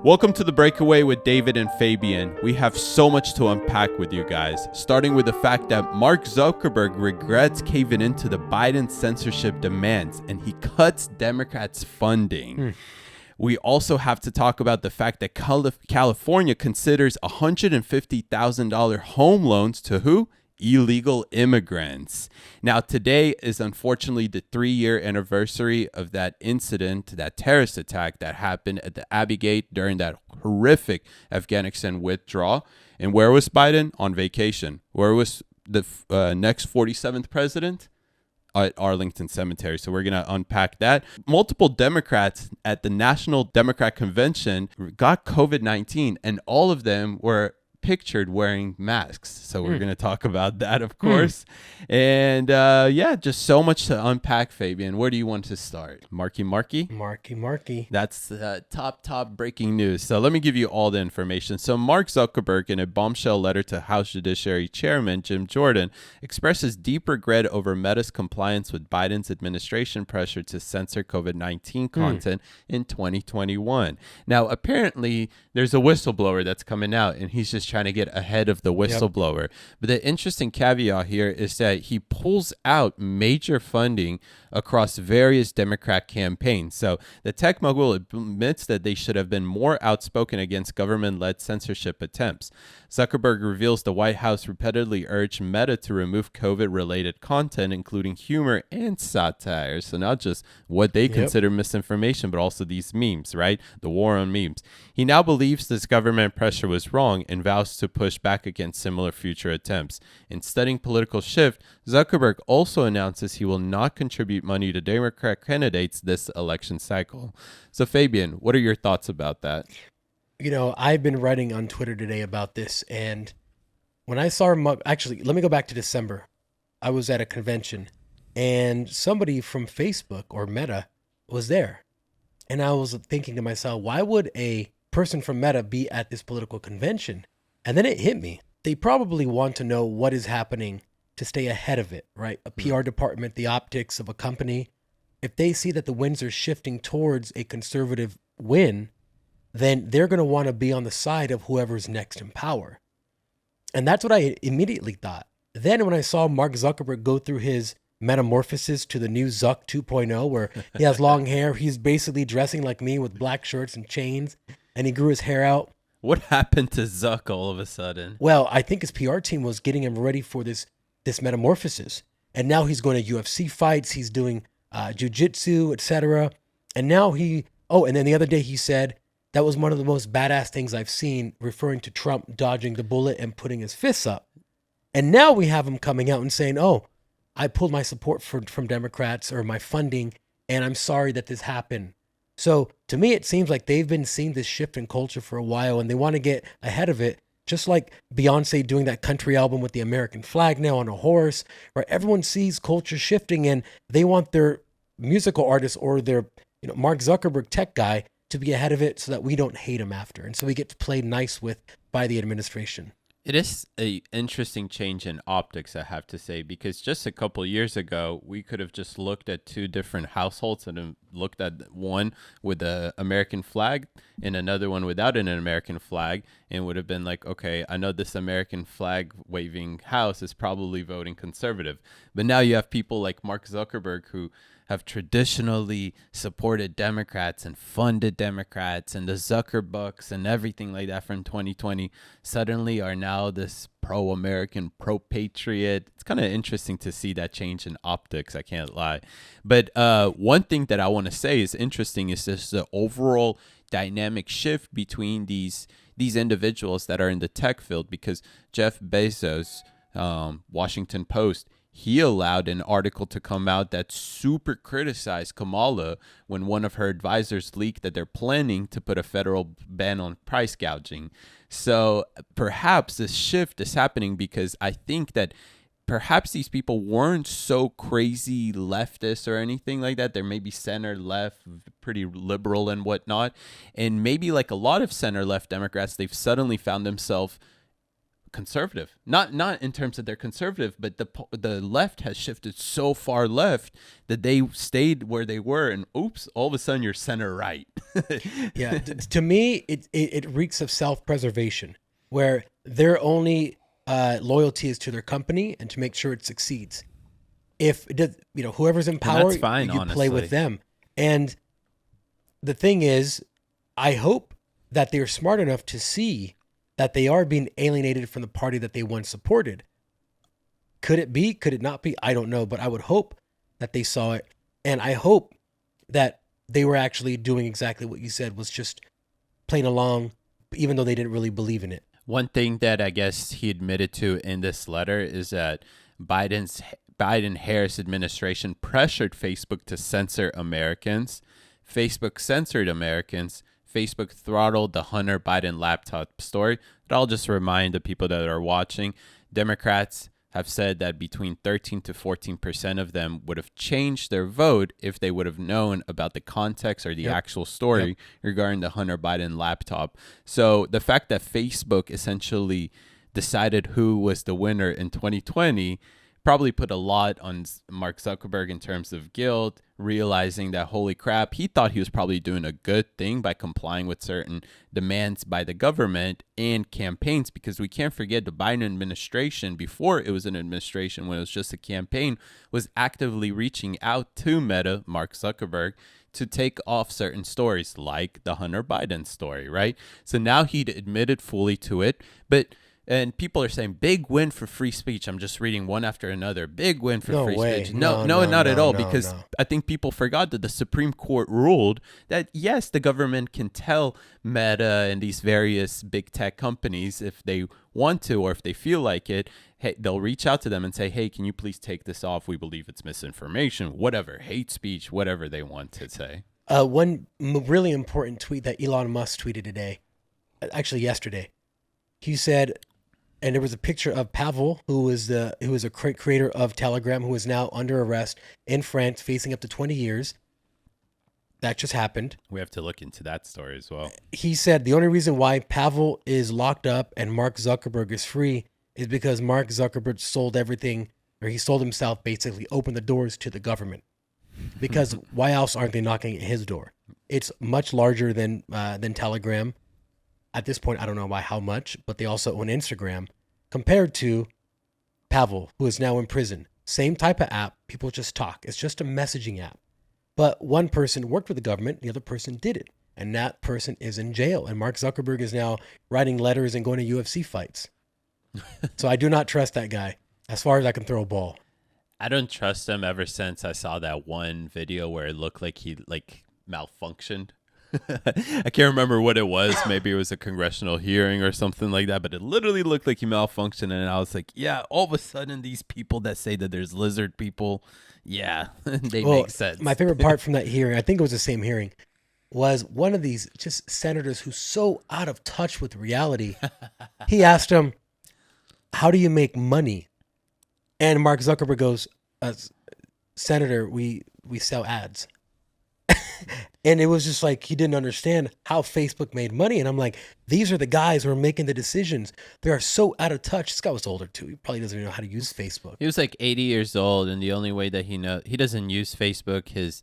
Welcome to The Breakaway with David and Fabian. We have so much to unpack with you guys, starting with the fact that Mark Zuckerberg regrets caving into the Biden censorship demands and he cuts Democrats' funding. We also have to talk about the fact that California considers $150,000 home loans to who? Illegal immigrants. Now, today is unfortunately the 3-year anniversary of that incident, that terrorist attack that happened at the Abbey Gate during that horrific Afghanistan withdrawal. And where was Biden? On vacation. Where was the next 47th president? At Arlington Cemetery. So we're going to unpack that. Multiple Democrats at the National Democrat Convention got COVID-19, and all of them were pictured wearing masks. So we're going to talk about that, of course. And just so much to unpack, Fabian. Where do you want to start? Marky? Marky. That's top breaking news. So let me give you all the information. So Mark Zuckerberg, in a bombshell letter to House Judiciary Chairman Jim Jordan, expresses deep regret over Meta's compliance with Biden's administration pressure to censor COVID-19 content in 2021. Now, apparently, there's a whistleblower that's coming out, and he's just trying to get ahead of the whistleblower. Yep. But the interesting caveat here is that he pulls out major funding across various Democrat campaigns. So the tech mogul admits that they should have been more outspoken against government-led censorship attempts. Zuckerberg reveals the White House repeatedly urged Meta to remove COVID-related content, including humor and satire. So not just what they consider misinformation, but also these memes, right? The war on memes. He now believes this government pressure was wrong and vows to push back against similar future attempts. In studying political shift, Zuckerberg also announces he will not contribute money to Democrat candidates this election cycle. So Fabian, what are your thoughts about that? You know, I've been writing on Twitter today about this, and when I saw him, actually, let me go back to December. I was at a convention, and somebody from Facebook or Meta was there. And I was thinking to myself, why would a person from Meta be at this political convention? And then it hit me. They probably want to know what is happening to stay ahead of it, right? A PR department, the optics of a company. If they see that the winds are shifting towards a conservative win, then they're going to want to be on the side of whoever's next in power. And that's what I immediately thought. Then when I saw Mark Zuckerberg go through his metamorphosis to the new Zuck 2.0, where he has long hair, he's basically dressing like me with black shirts and chains, and he grew his hair out. What happened to Zuck all of a sudden? Well, I think his PR team was getting him ready for this metamorphosis. And now he's going to UFC fights. He's doing jiu-jitsu, etc. And now and then the other day he said, that was one of the most badass things I've seen, referring to Trump dodging the bullet and putting his fists up. And now we have him coming out and saying, I pulled my support from Democrats or my funding, and I'm sorry that this happened. So to me, it seems like they've been seeing this shift in culture for a while, and they want to get ahead of it, just like Beyonce doing that country album with the American flag now on a horse, where everyone sees culture shifting, and they want their musical artist or their Mark Zuckerberg tech guy to be ahead of it so that we don't hate him after. And so we get to play nice by the administration. It is an interesting change in optics, I have to say, because just a couple of years ago, we could have just looked at two different households and looked at one with the American flag and another one without an American flag, and would have been like, okay, I know this American flag waving house is probably voting conservative. But now you have people like Mark Zuckerberg who have traditionally supported Democrats and funded Democrats, and the Zuckerbucks and everything like that from 2020 suddenly are now this pro-American, pro-patriot. It's kind of interesting to see that change in optics, I can't lie. But one thing that I want to say is interesting is just the overall dynamic shift between these individuals that are in the tech field, because Jeff Bezos, Washington Post, he allowed an article to come out that super criticized Kamala when one of her advisors leaked that they're planning to put a federal ban on price gouging. So perhaps this shift is happening because I think that perhaps these people weren't so crazy leftist or anything like that. They're maybe center left, pretty liberal and whatnot. And maybe like a lot of center left Democrats, they've suddenly found themselves conservative. Not in terms of they're conservative, but the left has shifted so far left that they stayed where they were, and oops, all of a sudden you're center right. Yeah, to me, it reeks of self-preservation, where their only loyalty is to their company and to make sure it succeeds. If it does, whoever's in power, that's fine, you play with honestly. them. And the thing is, I hope that they're smart enough to see that they are being alienated from the party that they once supported. Could it be? Could it not be? I don't know, but I would hope that they saw it, and I hope that they were actually doing exactly what you said, was just playing along, even though they didn't really believe in it. One thing that I guess he admitted to in this letter is that Biden-Harris administration pressured Facebook to censor Americans. Facebook censored Americans. Facebook throttled the Hunter Biden laptop story. But I'll just remind the people that are watching, Democrats have said that between 13 to 14% of them would have changed their vote if they would have known about the context or the actual story regarding the Hunter Biden laptop. So the fact that Facebook essentially decided who was the winner in 2020 probably put a lot on Mark Zuckerberg in terms of guilt, realizing that, holy crap, he thought he was probably doing a good thing by complying with certain demands by the government and campaigns, because we can't forget the Biden administration, before it was an administration, when it was just a campaign, was actively reaching out to Meta, Mark Zuckerberg, to take off certain stories like the Hunter Biden story, right? So now he'd admitted fully to it, and people are saying big win for free speech. I'm just reading one after another. Big win for free speech. No, not at all. Because I think people forgot that the Supreme Court ruled that, yes, the government can tell Meta and these various big tech companies, if they want to or if they feel like it, hey, they'll reach out to them and say, hey, can you please take this off? We believe it's misinformation, whatever, hate speech, whatever they want to say. One really important tweet that Elon Musk tweeted today, actually yesterday, he said, and there was a picture of Pavel, who is a creator of Telegram, who is now under arrest in France, facing up to 20 years. That just happened. We have to look into that story as well. He said the only reason why Pavel is locked up and Mark Zuckerberg is free is because Mark Zuckerberg sold everything, or he sold himself, basically opened the doors to the government. Because why else aren't they knocking at his door? It's much larger than Telegram. At this point, I don't know by how much, but they also own Instagram, compared to Pavel, who is now in prison. Same type of app. People just talk. It's just a messaging app. But one person worked with the government, the other person didn't. And that person is in jail. And Mark Zuckerberg is now writing letters and going to UFC fights. So I do not trust that guy as far as I can throw a ball. I don't trust him ever since I saw that one video where it looked like he malfunctioned. I can't remember what it was. Maybe it was a congressional hearing or something like that, but it literally looked like he malfunctioned. And I was like, yeah, all of a sudden these people that say that there's lizard people, yeah, they make sense. My favorite part from that hearing, I think it was the same hearing, was one of these just senators who's so out of touch with reality. He asked him, how do you make money? And Mark Zuckerberg goes, Senator, we sell ads. And it was just like he didn't understand how Facebook made money. And I'm like, these are the guys who are making the decisions. They are so out of touch. This guy was older too. He probably doesn't even know how to use Facebook. He was like 80 years old, and the only way that he doesn't use Facebook. His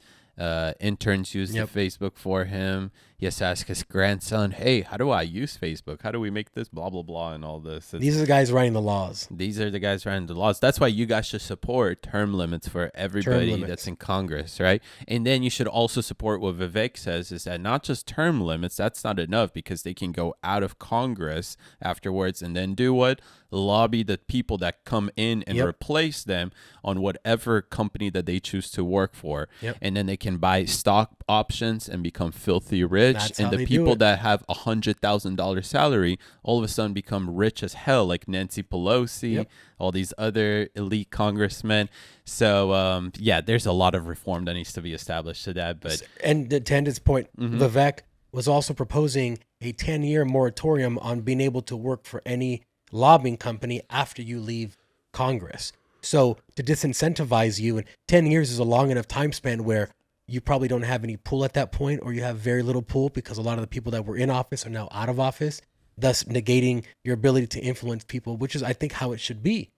interns use the Facebook for him. He has to ask his grandson, hey, how do I use Facebook? How do we make this blah, blah, blah, and all this? These are the guys writing the laws. These are the guys writing the laws. That's why you guys should support term limits for everybody that's in Congress, right? And then you should also support what Vivek says, is that not just term limits, that's not enough, because they can go out of Congress afterwards and then do what? Lobby the people that come in and replace them on whatever company that they choose to work for. And then they can buy stock options and become filthy rich. And the people that have $100,000 salary all of a sudden become rich as hell, like Nancy Pelosi, all these other elite congressmen. So, there's a lot of reform that needs to be established to that. But and to Tand's point, Vivek was also proposing a 10-year moratorium on being able to work for any lobbying company after you leave Congress. So to disincentivize you, and 10 years is a long enough time span where you probably don't have any pull at that point, or you have very little pull because a lot of the people that were in office are now out of office. thus negating your ability to influence people, which is, I think, how it should be.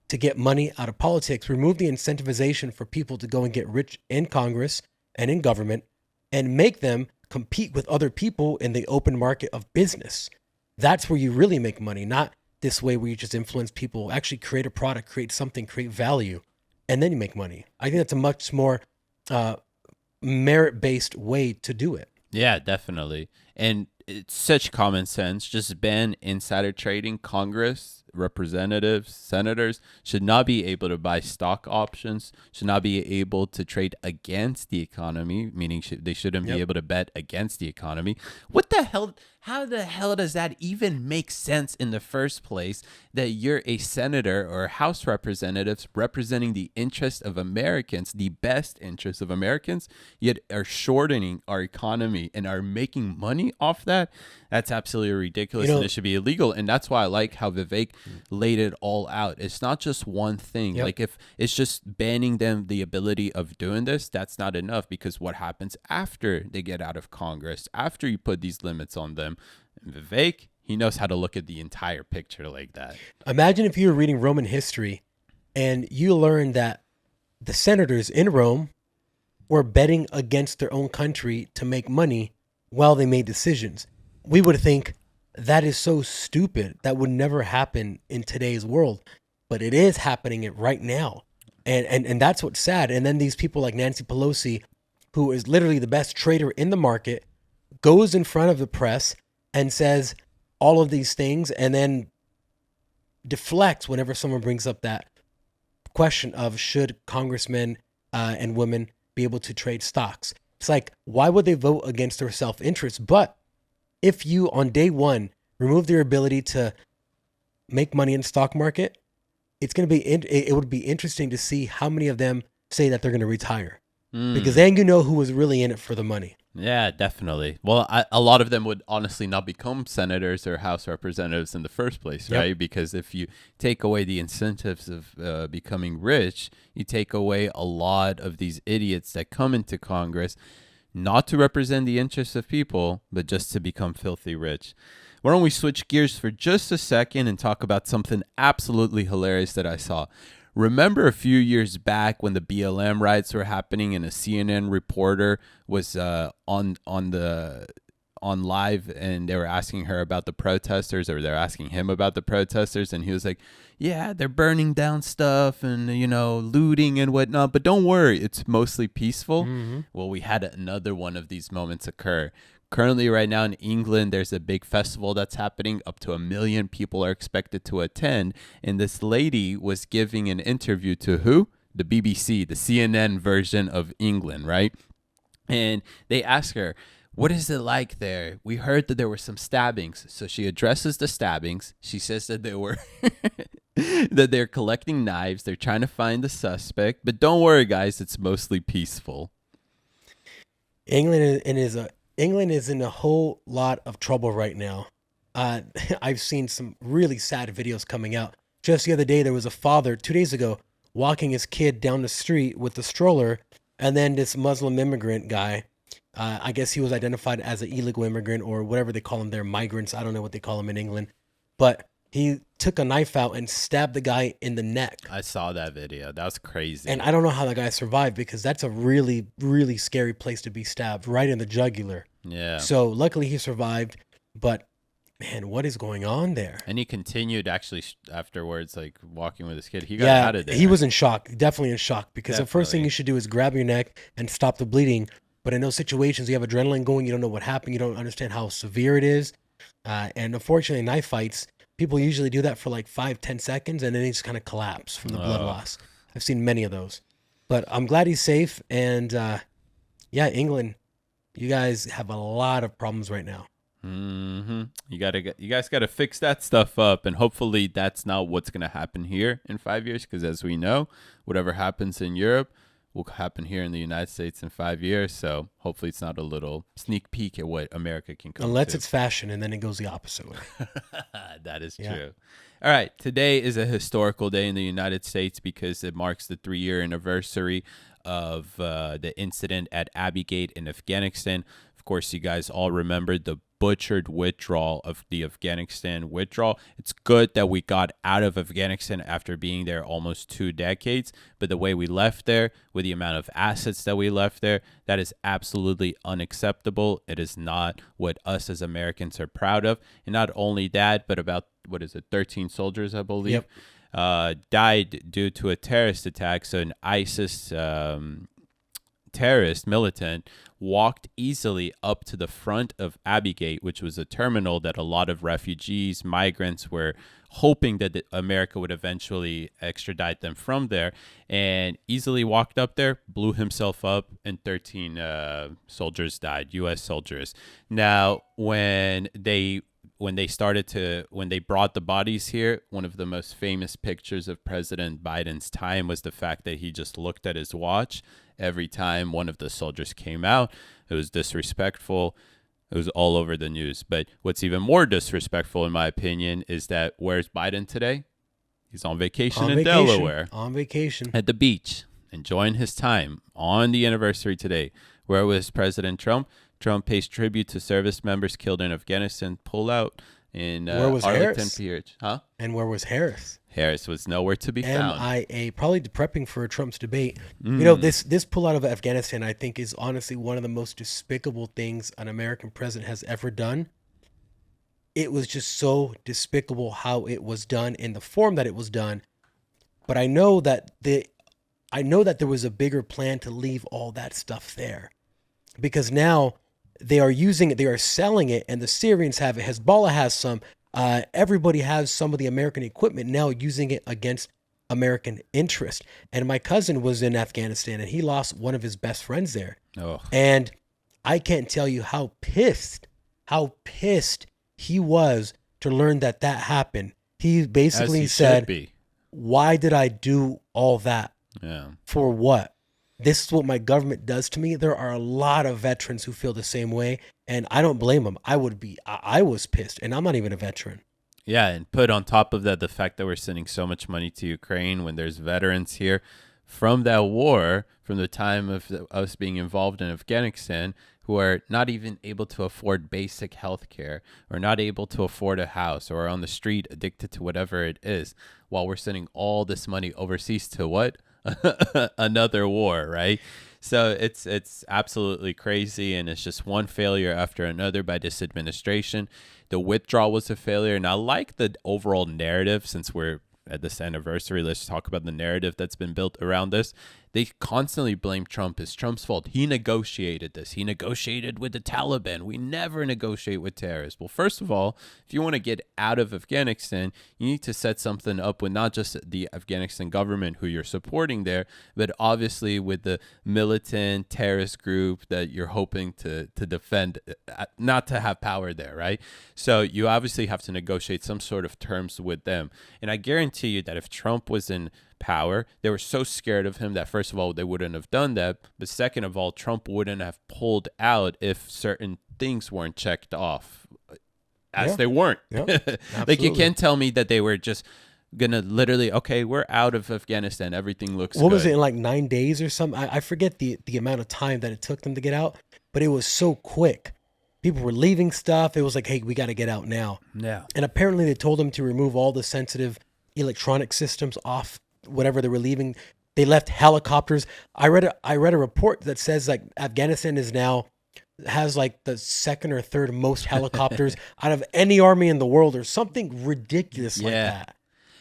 To get money out of politics, remove the incentivization for people to go and get rich in Congress and in government, and make them compete with other people in the open market of business. That's where you really make money, not this way where you just influence people. Actually create a product, create something, create value, and then you make money. I think that's a much more merit-based way to do it. Yeah, definitely. And it's such common sense. Just ban insider trading. Congress, representatives, senators should not be able to buy stock options, should not be able to trade against the economy, meaning they shouldn't be able to bet against the economy. What the hell? How the hell does that even make sense in the first place, that you're a senator or House representatives representing the interest of Americans, the best interest of Americans, yet are shortening our economy and are making money off that? That's absolutely ridiculous, and it should be illegal. And that's why I like how Vivek laid it all out. It's not just one thing. Like, if it's just banning them the ability of doing this, that's not enough, because what happens after they get out of Congress, after you put these limits on them? And Vivek, he knows how to look at the entire picture like that. Imagine if you were reading Roman history and you learned that the senators in Rome were betting against their own country to make money while they made decisions. We would think that is so stupid. That would never happen in today's world, but it is happening right now. And that's what's sad. And then these people like Nancy Pelosi, who is literally the best trader in the market, goes in front of the press and says all of these things, and then deflects whenever someone brings up that question of should congressmen and women be able to trade stocks. It's like, why would they vote against their self-interest? But if you, on day one, remove their ability to make money in the stock market, it's going to be, it would be interesting to see how many of them say that they're going to retire. Because then you know who was really in it for the money. Yeah, definitely. Well, a lot of them would honestly not become senators or House representatives in the first place, right? Because if you take away the incentives of becoming rich, you take away a lot of these idiots that come into Congress not to represent the interests of people, but just to become filthy rich. Why don't we switch gears for just a second and talk about something absolutely hilarious that I saw. Remember a few years back when the BLM riots were happening and a CNN reporter was on live, and they were asking her about the protesters, or they're asking him about the protesters, and he was like, yeah, they're burning down stuff and, looting and whatnot, but don't worry, it's mostly peaceful. Well, we had another one of these moments occur. Currently, right now in England, there's a big festival that's happening. Up to 1 million people are expected to attend. And this lady was giving an interview to who? The BBC, the CNN version of England, right? And they ask her, what is it like there? We heard that there were some stabbings. So she addresses the stabbings. She says that they were that they're collecting knives. They're trying to find the suspect. But don't worry, guys. It's mostly peaceful. England is in a whole lot of trouble right now. I've seen some really sad videos coming out. Just the other day, there was a father, 2 days ago, walking his kid down the street with a stroller, and then this Muslim immigrant guy, I guess he was identified as an illegal immigrant or whatever they call them there, migrants. I don't know what they call them in England. But he took a knife out and stabbed the guy in the neck. I saw that video. That was crazy. And I don't know how that guy survived, because that's a really, really scary place to be stabbed, right in the jugular. Yeah. So luckily he survived, but man, what is going on there? And he continued actually afterwards, like walking with his kid. He got out of there. He was in shock, definitely in shock, because the first thing you should do is grab your neck and stop the bleeding. But in those situations, you have adrenaline going. You don't know what happened. You don't understand how severe it is. And unfortunately, knife fights, people usually do that for like 5-10 seconds, and then they just kind of collapse from the blood loss. I've seen many of those. But I'm glad he's safe. And England, you guys have a lot of problems right now. You guys gotta fix that stuff up, and hopefully that's not what's gonna happen here in 5 years. Because as we know, whatever happens in Europe will happen here in the United States in 5 years. So hopefully it's not a little sneak peek at what America can come Unless to. it's fashion, and then it goes the opposite way. That is true. All right. Today is a historical day in the United States because it marks the 3-year anniversary of the incident at Abbey Gate in Afghanistan. Of course, you guys all remember the butchered withdrawal of the Afghanistan withdrawal. It's good that we got out of Afghanistan after being there almost 2 decades, but the way we left there, with the amount of assets that we left there, that is absolutely unacceptable. It is not what us as Americans are proud of. And not only that, but about, 13 soldiers, I believe, died due to a terrorist attack. So an ISIS terrorist militant walked easily up to the front of Abbey Gate, which was a terminal that a lot of refugees, migrants were hoping that America would eventually extradite them from there, and easily walked up there, blew himself up, and 13 soldiers died, U.S. soldiers. Now, when they brought the bodies here, one of the most famous pictures of President Biden's time was the fact that he just looked at his watch every time one of the soldiers came out. It was disrespectful. It was all over the news. But what's even more disrespectful, in my opinion, is that where's Biden today? He's on vacation in Delaware. On vacation. At the beach, enjoying his time on the anniversary today. Where was President Trump? Trump pays tribute to service members killed in Afghanistan. Pull out in Arlington, PH. Huh? And where was Harris? Harris was nowhere to be found. MIA, probably prepping for Trump's debate. You know, this pull out of Afghanistan, I think, is honestly one of the most despicable things an American president has ever done. It was just so despicable how it was done in the form that it was done. But I know that there was a bigger plan to leave all that stuff there, because now they are using it, they are selling it, and the Syrians have it. Hezbollah has some. Everybody has some of the American equipment now, using it against American interest. And my cousin was in Afghanistan, and he lost one of his best friends there. Oh. And I can't tell you how pissed he was to learn that happened. He basically said, why did I do all that? Yeah. For what? This is what my government does to me. There are a lot of veterans who feel the same way, and I don't blame them. I was pissed, and I'm not even a veteran. Yeah, and put on top of that the fact that we're sending so much money to Ukraine when there's veterans here from that war, from the time of us being involved in Afghanistan, who are not even able to afford basic health care, or not able to afford a house, or are on the street addicted to whatever it is, while we're sending all this money overseas to what? Another war, right? So it's absolutely crazy, and it's just one failure after another by this administration. The withdrawal was a failure, and I like the overall narrative. Since we're at this anniversary, let's talk about the narrative that's been built around this. They constantly blame Trump. It's Trump's fault. He negotiated this. He negotiated with the Taliban. We never negotiate with terrorists. Well, first of all, if you want to get out of Afghanistan, you need to set something up with not just the Afghanistan government who you're supporting there, but obviously with the militant terrorist group that you're hoping to defend, not to have power there, right? So you obviously have to negotiate some sort of terms with them. And I guarantee you that if Trump was in power, they were so scared of him that first of all, they wouldn't have done that. But second of all, Trump wouldn't have pulled out if certain things weren't checked off, as they weren't. Yeah, like, you can't tell me that they were just gonna literally, okay, we're out of Afghanistan, everything looks good. What was it, in like 9 days or something? I forget the amount of time that it took them to get out, but it was so quick. People were leaving stuff. It was like, hey, we got to get out now. Yeah. And apparently they told them to remove all the sensitive electronic systems off whatever they were leaving. They left helicopters. I read a report that says like Afghanistan has like the second or third most helicopters out of any army in the world, or something ridiculous like that.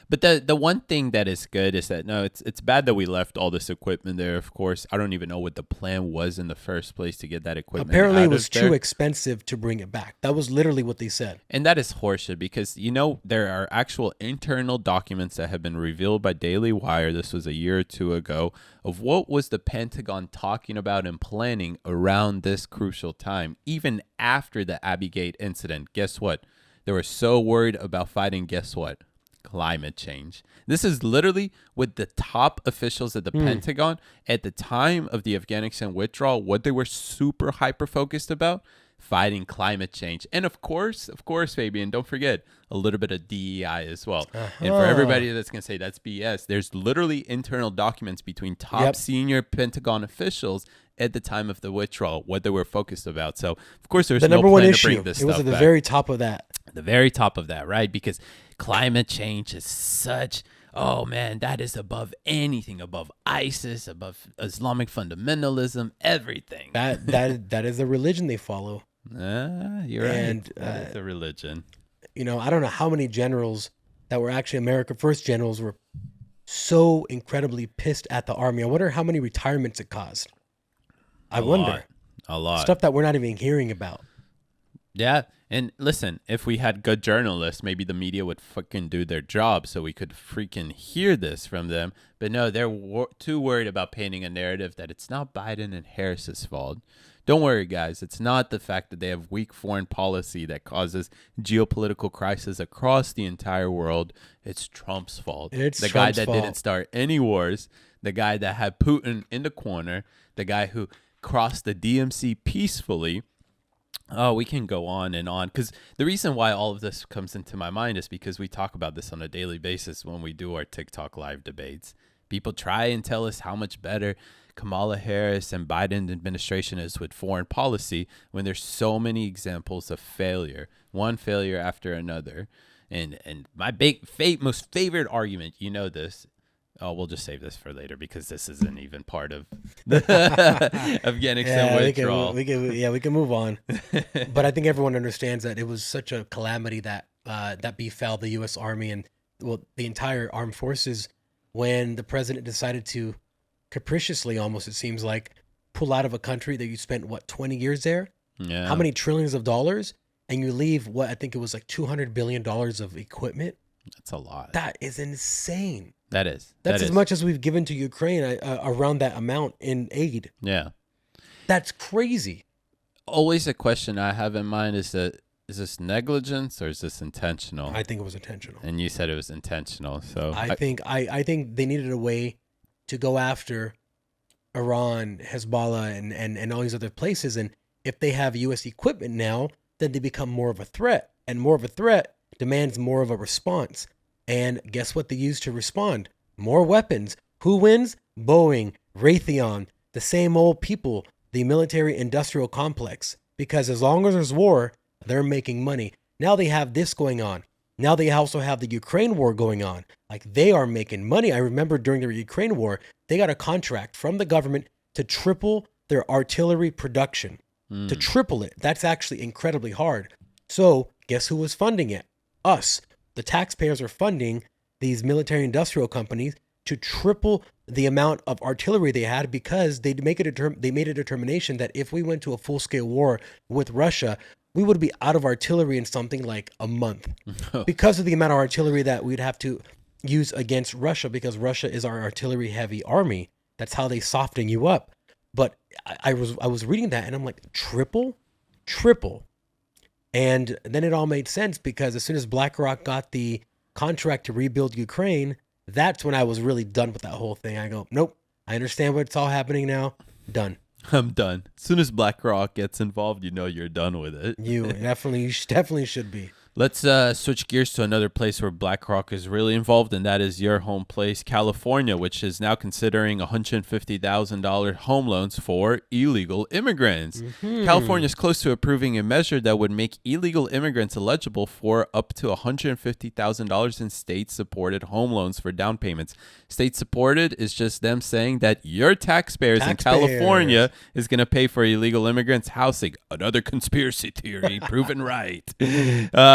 But the one thing that is good is that, no, it's bad that we left all this equipment there, of course. I don't even know what the plan was in the first place to get that equipment Apparently out it was of there. too expensive to bring it back. That was literally what they said. And that is horseshit, because, there are actual internal documents that have been revealed by Daily Wire, this was a year or two ago, of what was the Pentagon talking about and planning around this crucial time, even after the Abbey Gate incident. Guess what? They were so worried about fighting, guess what? Climate change. This is literally with the top officials at the Pentagon at the time of the Afghanistan withdrawal, what they were super hyper focused about: fighting climate change. And of course, Fabian, don't forget a little bit of DEI as well. And for everybody that's going to say that's BS, there's literally internal documents between top senior Pentagon officials at the time of the withdrawal, what they were focused about. So, of course, there's the no number plan one to issue. bring this It was stuff at the back. very top of that. The very top of that, right? Because climate change is such, oh man, that is above anything, above ISIS, above Islamic fundamentalism, everything. That is the religion they follow. You're And, right. That is a religion. You know, I don't know how many generals that were actually America First generals were so incredibly pissed at the army. I wonder how many retirements it caused. I wonder. A lot. Stuff that we're not even hearing about. Yeah. And listen, if we had good journalists, maybe the media would fucking do their job so we could freaking hear this from them. But no, they're too worried about painting a narrative that it's not Biden and Harris's fault. Don't worry, guys. It's not the fact that they have weak foreign policy that causes geopolitical crisis across the entire world. It's Trump's fault. It's the Trump's guy that fault. didn't start any wars, the guy that had Putin in the corner, the guy who crossed the DMZ peacefully. Oh, we can go on and on, because the reason why all of this comes into my mind is because we talk about this on a daily basis when we do our TikTok live debates. People try and tell us how much better Kamala Harris and Biden administration is with foreign policy when there's so many examples of failure, one failure after another. And my most favorite argument, you know this. Oh, we'll just save this for later because this isn't even part of of getting some withdrawal. We can move on. But I think everyone understands that it was such a calamity that that befell the U.S. Army and the entire armed forces when the president decided to capriciously, almost it seems like, pull out of a country that you spent 20 years there. Yeah. How many trillions of dollars, and you leave what I think it was like $200 billion of equipment. That's a lot. That is insane. That's as much as we've given to Ukraine around that amount in aid. Yeah. That's crazy. Always a question I have in mind is this negligence or is this intentional? I think it was intentional. And you said it was intentional. So I think they needed a way to go after Iran, Hezbollah, and all these other places. And if they have U.S. equipment now, then they become more of a threat. And more of a threat demands more of a response. And guess what they use to respond? More weapons. Who wins? Boeing, Raytheon, the same old people, the military-industrial complex. Because as long as there's war, they're making money. Now they have this going on. Now they also have the Ukraine war going on. Like, they are making money. I remember during the Ukraine war, they got a contract from the government to triple their artillery production. To triple it. That's actually incredibly hard. So guess who was funding it? Us. The taxpayers are funding these military industrial companies to triple the amount of artillery they had because they made a determination that if we went to a full-scale war with Russia, we would be out of artillery in something like a month because of the amount of artillery that we'd have to use against Russia, because Russia is our artillery-heavy army. That's how they soften you up. But I was reading that and I'm like, triple. And then it all made sense because as soon as BlackRock got the contract to rebuild Ukraine, that's when I was really done with that whole thing. I go, nope, I understand what's all happening now. Done. I'm done. As soon as BlackRock gets involved, you know you're done with it. You definitely should be. Let's switch gears to another place where BlackRock is really involved, and that is your home place, California, which is now considering $150,000 home loans for illegal immigrants. Mm-hmm. California is close to approving a measure that would make illegal immigrants eligible for up to $150,000 in state-supported home loans for down payments. State-supported is just them saying that your taxpayers in California is going to pay for illegal immigrants' housing. Another conspiracy theory proven right.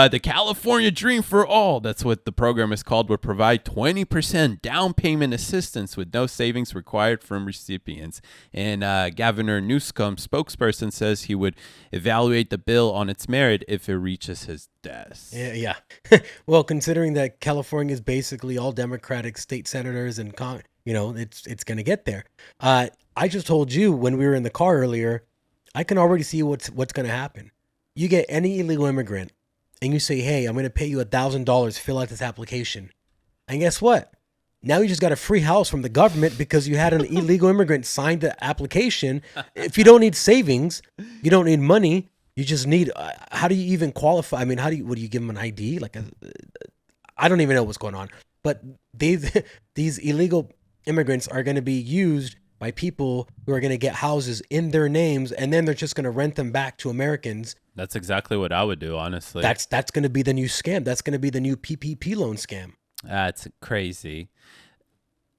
The California Dream for All, that's what the program is called, would provide 20% down payment assistance with no savings required from recipients. And Governor Newsom's spokesperson says he would evaluate the bill on its merit if it reaches his desk. Yeah. Well, considering that California is basically all Democratic state senators and it's going to get there. I just told you when we were in the car earlier, I can already see what's going to happen. You get any illegal immigrant and you say, hey, I'm going to pay you $1,000, fill out this application. And guess what? Now you just got a free house from the government because you had an illegal immigrant sign the application. If you don't need savings, you don't need money, You just need. How do you even qualify? I mean, what do you give them an ID? I don't even know what's going on. But these illegal immigrants are going to be used by people who are going to get houses in their names, and then they're just going to rent them back to Americans. That's exactly what I would do, honestly. That's going to be the new scam. That's going to be the new PPP loan scam. That's crazy.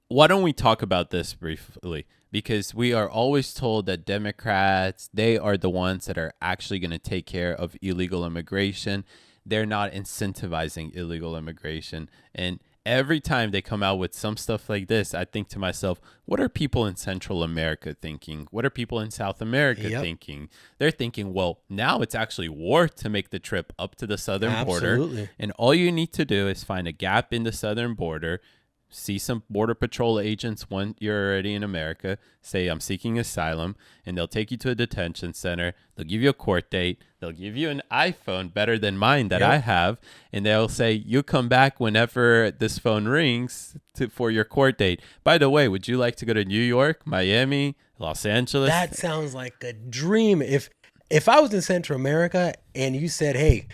Why don't we talk about this briefly? Because we are always told that Democrats, they are the ones that are actually going to take care of illegal immigration. They're not incentivizing illegal immigration. And every time they come out with some stuff like this, I think to myself, what are people in Central America thinking? What are people in South America thinking? They're thinking, well, now it's actually worth to make the trip up to the southern border. And all you need to do is find a gap in the southern border, see some border patrol agents when you're already in America, say I'm seeking asylum, and they'll take you to a detention center. They'll give you a court date. They'll give you an iPhone better than mine that I have, and they'll say you come back whenever this phone rings for your court date. By the way, would you like to go to New York, Miami, Los Angeles? That sounds like a dream. If I was in Central America and you said, "Hey,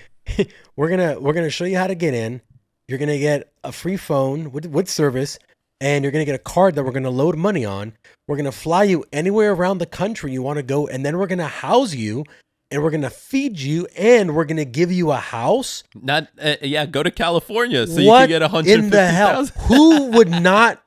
we're gonna show you how to get in. You're going to get a free phone with service, and you're going to get a card that we're going to load money on. We're going to fly you anywhere around the country you want to go, and then we're going to house you, and we're going to feed you, and we're going to give you a house." Go to California so you can get $150,000. In the hell? Who would not?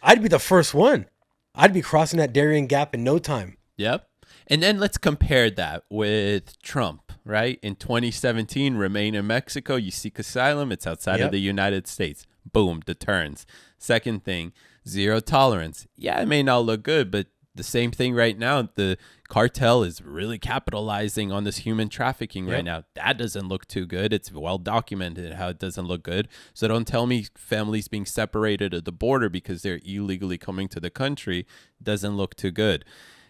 I'd be the first one. I'd be crossing that Darien Gap in no time. Yep. And then let's compare that with Trump, right? In 2017, remain in Mexico. You seek asylum. It's outside of the United States. Boom, deterrence. Second thing, zero tolerance. Yeah, it may not look good, but the same thing right now. The cartel is really capitalizing on this human trafficking right now. That doesn't look too good. It's well documented how it doesn't look good. So don't tell me families being separated at the border because they're illegally coming to the country doesn't look too good.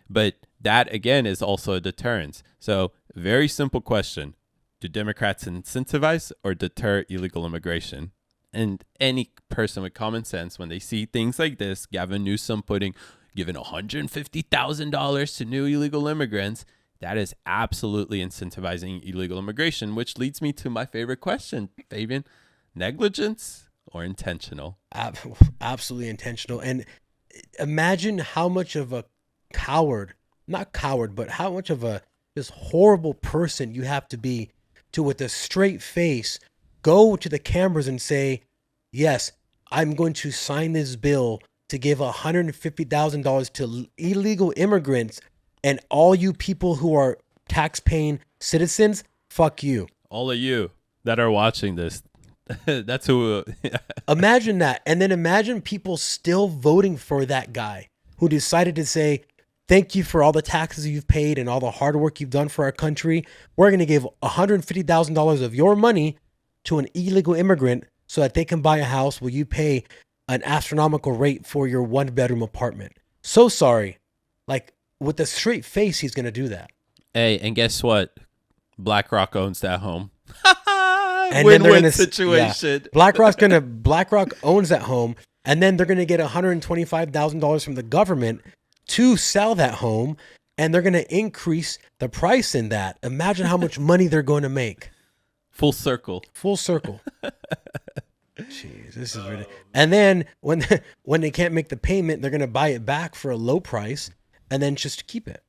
But that, again, is also a deterrence. So very simple question. Do Democrats incentivize or deter illegal immigration? And any person with common sense, when they see things like this, Gavin Newsom giving $150,000 to new illegal immigrants, that is absolutely incentivizing illegal immigration, which leads me to my favorite question, Fabian. Negligence or intentional? Absolutely intentional. And imagine how much of a not coward, but how much of a just horrible person you have to be to, with a straight face, go to the cameras and say, yes, I'm going to sign this bill to give $150,000 to illegal immigrants, and all you people who are tax-paying citizens, fuck you. All of you that are watching this, that's who. Imagine that. And then imagine people still voting for that guy who decided to say, thank you for all the taxes you've paid and all the hard work you've done for our country. We're going to give $150,000 of your money to an illegal immigrant so that they can buy a house where you pay an astronomical rate for your 1-bedroom apartment. So sorry. Like, with a straight face, he's going to do that. Hey, and guess what? BlackRock owns that home. And win-win situation. Yeah. BlackRock owns that home, and then they're going to get $125,000 from the government to sell that home, and they're going to increase the price in that. Imagine how much money they're going to make. Full circle. Jeez, this is ridiculous. And then when they can't make the payment, they're going to buy it back for a low price and then just keep it.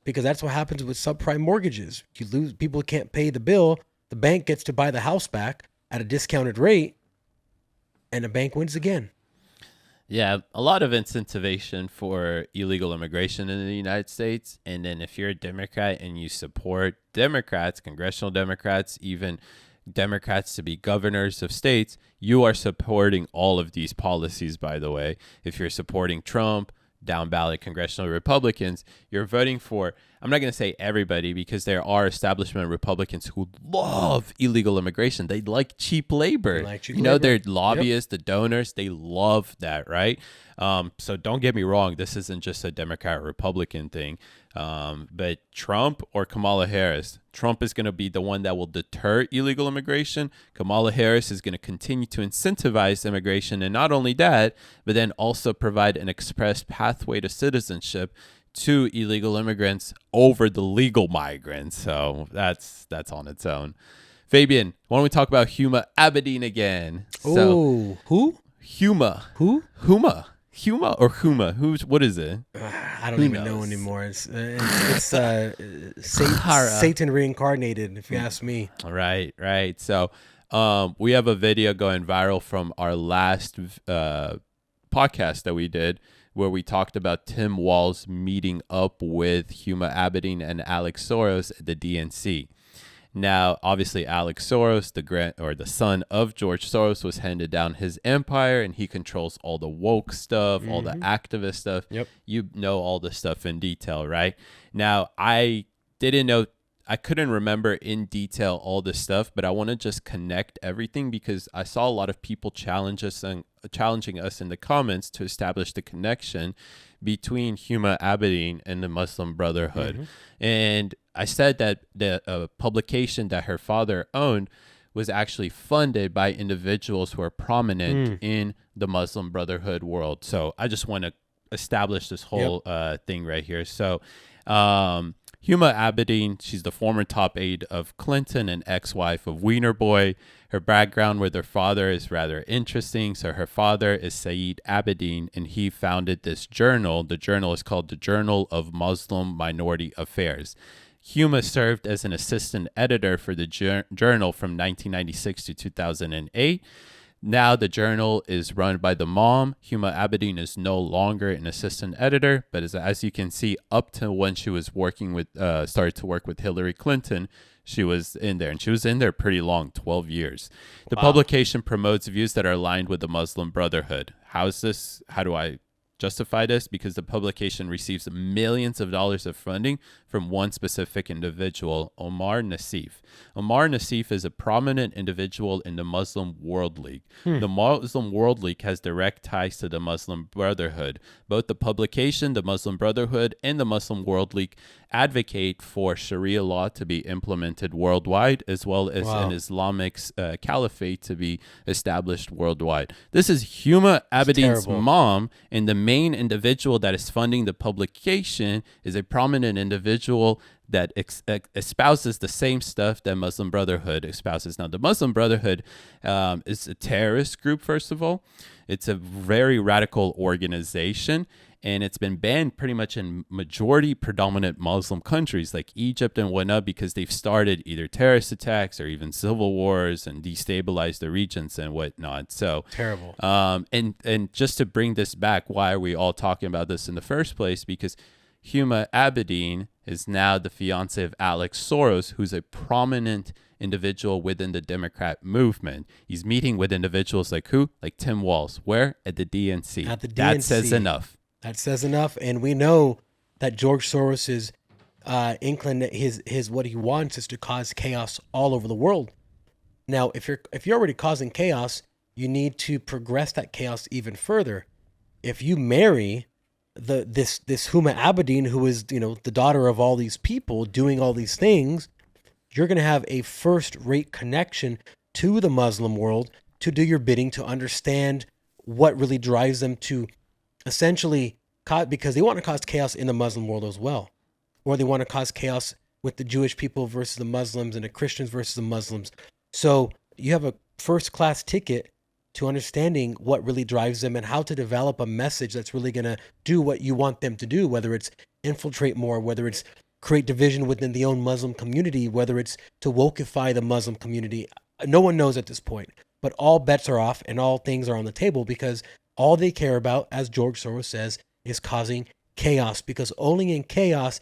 Because that's what happens with subprime mortgages. You lose, people can't pay the bill. The bank gets to buy the house back at a discounted rate, and the bank wins again. Yeah, a lot of incentivization for illegal immigration in the United States. And then if you're a Democrat and you support Democrats, congressional Democrats, even Democrats to be governors of states, you are supporting all of these policies, by the way. If you're supporting Trump, down ballot congressional Republicans, you're voting for, I'm not going to say everybody, because there are establishment Republicans who love illegal immigration. They like cheap labor. They're lobbyists, the donors, they love that, right? So don't get me wrong. This isn't just a Democrat Republican thing. But Trump or Kamala Harris, Trump is going to be the one that will deter illegal immigration. Kamala Harris is going to continue to incentivize immigration. And not only that, but then also provide an express pathway to citizenship to illegal immigrants over the legal migrants. So that's on its own. Fabian, why don't we talk about Huma Abedin again? Oh, who? Huma. Who? Huma or Huma? What is it? I don't even know anymore. It's Satan reincarnated, if you ask me. Right. So we have a video going viral from our last podcast that we did where we talked about Tim Walz meeting up with Huma Abedin and Alex Soros at the DNC. Now, obviously, Alex Soros, the son of George Soros, was handed down his empire, and he controls all the woke stuff, all the activist stuff. Yep. You know all the stuff in detail, right? Now, I couldn't remember in detail all this stuff, but I want to just connect everything because I saw a lot of people challenging us in the comments to establish the connection between Huma Abedin and the Muslim Brotherhood. And I said that the publication that her father owned was actually funded by individuals who are prominent in the Muslim Brotherhood world. So I just want to establish this whole thing right here. So Huma Abedin, she's the former top aide of Clinton and ex-wife of Wiener Boy. Her background with her father is rather interesting. So her father is Saeed Abedin, and he founded this journal. The journal is called the Journal of Muslim Minority Affairs. Huma served as an assistant editor for the journal from 1996 to 2008. Now the journal is run by the mom. Huma Abedin is no longer an assistant editor, but as you can see, up to when she was started to work with Hillary Clinton, she was in there, and she was in there pretty long, 12 years. The publication promotes views that are aligned with the Muslim Brotherhood. How do I justify this? Because the publication receives millions of dollars of funding from one specific individual, Omar Nassif. Omar Nassif is a prominent individual in the Muslim World League. The Muslim World League has direct ties to the Muslim Brotherhood. Both the publication, the Muslim Brotherhood, and the Muslim World League advocate for Sharia law to be implemented worldwide, as well as an Islamic caliphate to be established worldwide. This is Huma Abedin's mom, and the main individual that is funding the publication is a prominent individual that espouses the same stuff that Muslim Brotherhood espouses. Now, the Muslim Brotherhood is a terrorist group, first of all. It's a very radical organization, and it's been banned pretty much in majority predominant Muslim countries like Egypt and whatnot because they've started either terrorist attacks or even civil wars and destabilized the regions and whatnot. So terrible. And just to bring this back, why are we all talking about this in the first place? Because Huma Abedin is now the fiance of Alex Soros, who's a prominent individual within the Democrat movement. He's meeting with individuals like who? Like Tim Walz. Where? At the DNC. At the DNC. That says enough. That says enough. And we know that George Soros's his what he wants is to cause chaos all over the world. Now, if you're already causing chaos, you need to progress that chaos even further. If you marry this Huma Abedin, who is, the daughter of all these people doing all these things, you're going to have a first-rate connection to the Muslim world to do your bidding, to understand what really drives them to essentially, because they want to cause chaos in the Muslim world as well, or they want to cause chaos with the Jewish people versus the Muslims and the Christians versus the Muslims. So you have a first-class ticket to understanding what really drives them and how to develop a message that's really going to do what you want them to do, whether it's infiltrate more, whether it's create division within the own Muslim community, whether it's to wokeify the Muslim community. No one knows at this point, but all bets are off and all things are on the table because all they care about, as George Soros says, is causing chaos, because only in chaos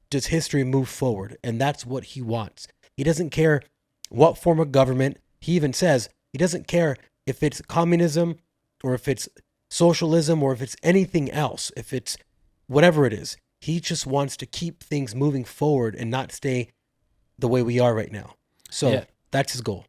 does history move forward. And that's what he wants. He doesn't care what form of government. He even says he doesn't care if it's communism or if it's socialism or if it's anything else, if it's whatever it is. He just wants to keep things moving forward and not stay the way we are right now. So that's his goal.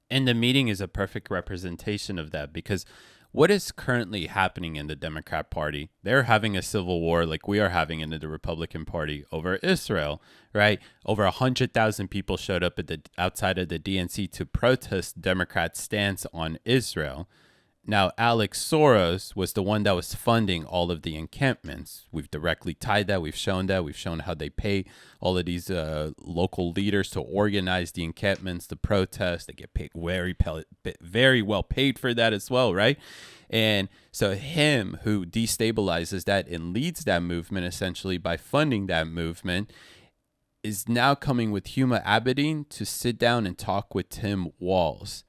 And the meeting is a perfect representation of that, because what is currently happening in the Democrat Party? They're having a civil war like we are having in the Republican Party over Israel, right? Over 100,000 people showed up at outside of the DNC to protest Democrats' stance on Israel. Now, Alex Soros was the one that was funding all of the encampments. We've directly tied that. We've shown that. We've shown how they pay all of these local leaders to organize the encampments, the protests. They get paid very well paid for that as well, right? And so him who destabilizes that and leads that movement essentially by funding that movement is now coming with Huma Abedin to sit down and talk with Tim Walz,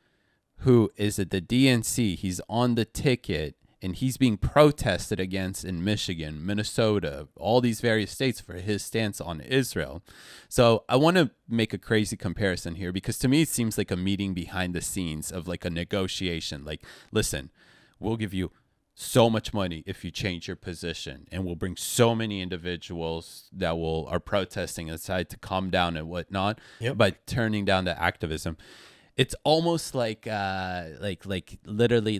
who is at the DNC. He's on the ticket, and he's being protested against in Michigan, Minnesota, all these various states for his stance on Israel. So I want to make a crazy comparison here, because to me it seems like a meeting behind the scenes of like a negotiation. Like, listen, we'll give you so much money if you change your position, and we'll bring so many individuals that are protesting aside to calm down and whatnot by turning down the activism. It's almost like literally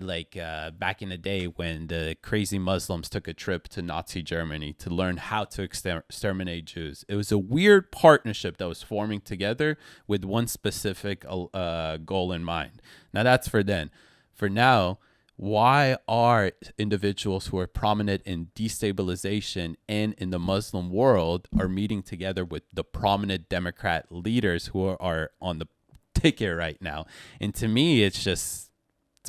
back in the day when the crazy Muslims took a trip to Nazi Germany to learn how to exterminate Jews. It was a weird partnership that was forming together with one specific goal in mind. Now that's for then. For now, why are individuals who are prominent in destabilization and in the Muslim world are meeting together with the prominent Democrat leaders who are on the ticket right now? And to me, it's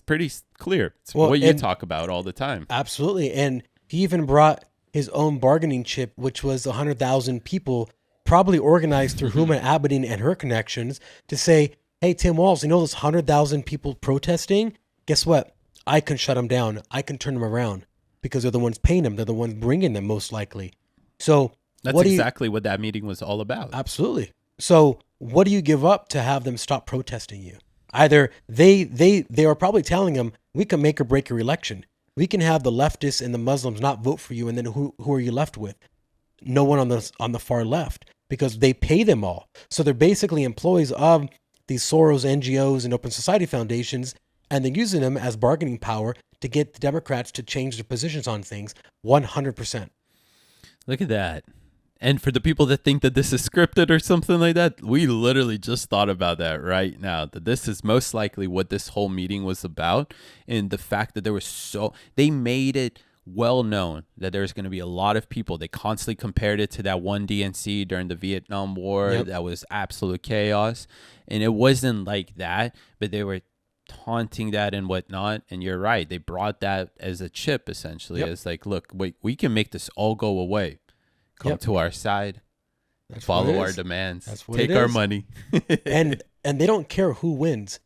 pretty clear. It's what you talk about all the time. Absolutely. And he even brought his own bargaining chip, which was 100,000 people probably organized through Huma Abedin and her connections to say, hey, Tim Walz, you know those 100,000 people protesting? Guess what? I can shut them down. I can turn them around because they're the ones paying them. They're the ones bringing them most likely. So that's exactly what that meeting was all about. Absolutely. So what do you give up to have them stop protesting you? Either they are probably telling them, we can make or break your election. We can have the leftists and the Muslims not vote for you, and then who are you left with? No one on the far left, because they pay them all. So they're basically employees of these Soros NGOs and Open Society foundations, and they're using them as bargaining power to get the Democrats to change their positions on things 100%. Look at that. And for the people that think that this is scripted or something like that, we literally just thought about that right now, that this is most likely what this whole meeting was about. And the fact that they made it well known that there's going to be a lot of people. They constantly compared it to that one DNC during the Vietnam War. That was absolute chaos. And it wasn't like that, but they were taunting that and whatnot. And you're right. They brought that as a chip, essentially. It's like, look, wait, we can make this all go away. Come to our side. Follow our demands. Take our money. and they don't care who wins.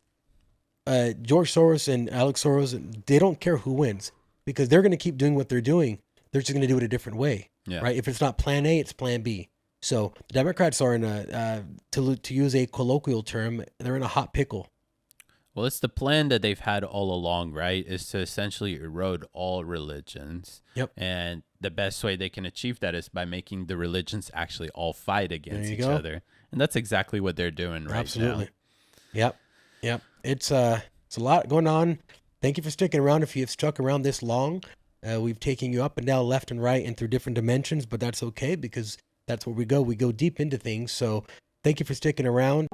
George Soros and Alex Soros, they don't care who wins, because they're going to keep doing what they're doing. They're just going to do it a different way. Right? If it's not plan A, it's plan B. So the Democrats are in to use a colloquial term, they're in a hot pickle. Well, it's the plan that they've had all along, right? Is to essentially erode all religions. And the best way they can achieve that is by making the religions actually all fight against each other. And that's exactly what they're doing right now. Absolutely. Yep. It's a lot going on. Thank you for sticking around. If you've stuck around this long, we've taken you up and down, left and right, and through different dimensions, but that's okay, because that's where we go. We go deep into things. So thank you for sticking around.